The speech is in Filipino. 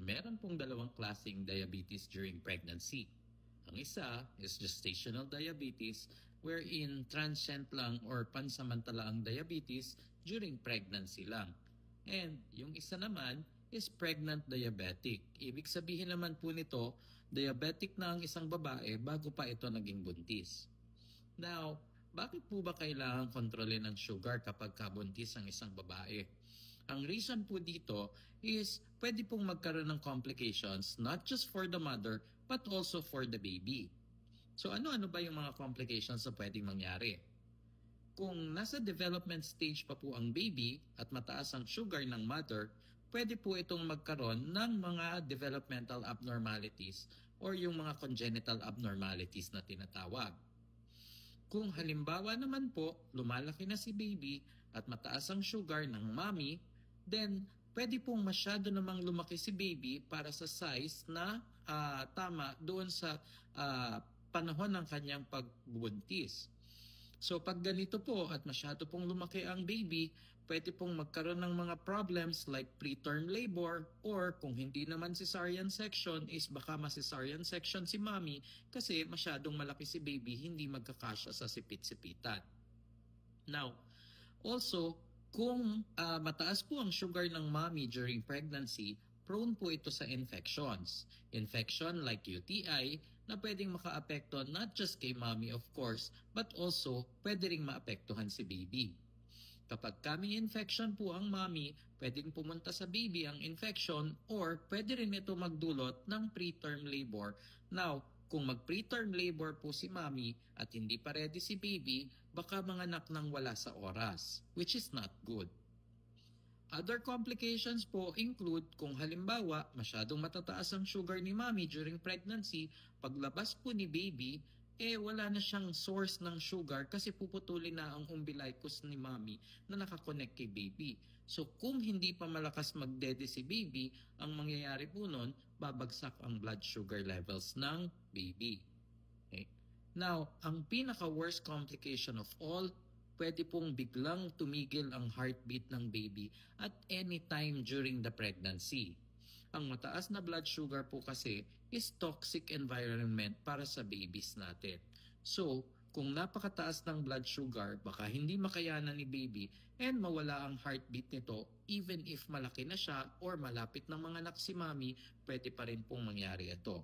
Meron pong dalawang klaseng diabetes during pregnancy. Ang isa is gestational diabetes wherein transient lang or pansamantala ang diabetes during pregnancy lang. And yung isa naman is pregnant diabetic. Ibig sabihin naman po nito, diabetic na ang isang babae bago pa ito naging buntis. Now, bakit po ba kailangan kontrolin ang sugar kapag kabuntis ang isang babae? Ang reason po dito is pwede pong magkaroon ng complications not just for the mother but also for the baby. So ano-ano ba yung mga complications na pwedeng mangyari? Kung nasa development stage pa po ang baby at mataas ang sugar ng mother, pwede po itong magkaroon ng mga developmental abnormalities or yung mga congenital abnormalities na tinatawag. Kung halimbawa naman po, lumalaki na si baby at mataas ang sugar ng mommy, then pwede pong masyado namang lumaki si baby para sa size na tama doon sa panahon ng kanyang pagbubuntis. So pag ganito po at masyado pong lumaki ang baby, pwede pong magkaroon ng mga problems like preterm labor or kung hindi naman cesarean section is baka ma-cesarean section si mommy kasi masyadong malaki si baby, hindi magkakasya sa sipit-sipitan. Now, also, kung mataas po ang sugar ng mommy during pregnancy, prone po ito sa infections. Infection like UTI na pwedeng makaapekto not just kay mommy of course, but also pwede ring maapektuhan si baby. Kapag kaming infection po ang mommy, pwedeng pumunta sa baby ang infection or pwede rin ito magdulot ng preterm labor. Now, kung mag-preterm labor po si mommy at hindi pa ready si baby, baka manganak ng wala sa oras, which is not good. Other complications po include kung halimbawa masyadong matataas ang sugar ni mommy during pregnancy, paglabas po ni baby, wala na siyang source ng sugar kasi puputulin na ang umbilicus ni mommy na nakakonect kay baby. So kung hindi pa malakas magdede si baby, ang mangyayari po nun, babagsak ang blood sugar levels ng baby. Okay? Now, ang pinaka-worst complication of all, pwede pong biglang tumigil ang heartbeat ng baby at any time during the pregnancy. Ang mataas na blood sugar po kasi is toxic environment para sa babies natin. So, kung napakataas ng blood sugar, baka hindi makayanan ni baby and mawala ang heartbeat nito even if malaki na siya or malapit ng mga anak si mommy, pwede pa rin pong mangyari ito.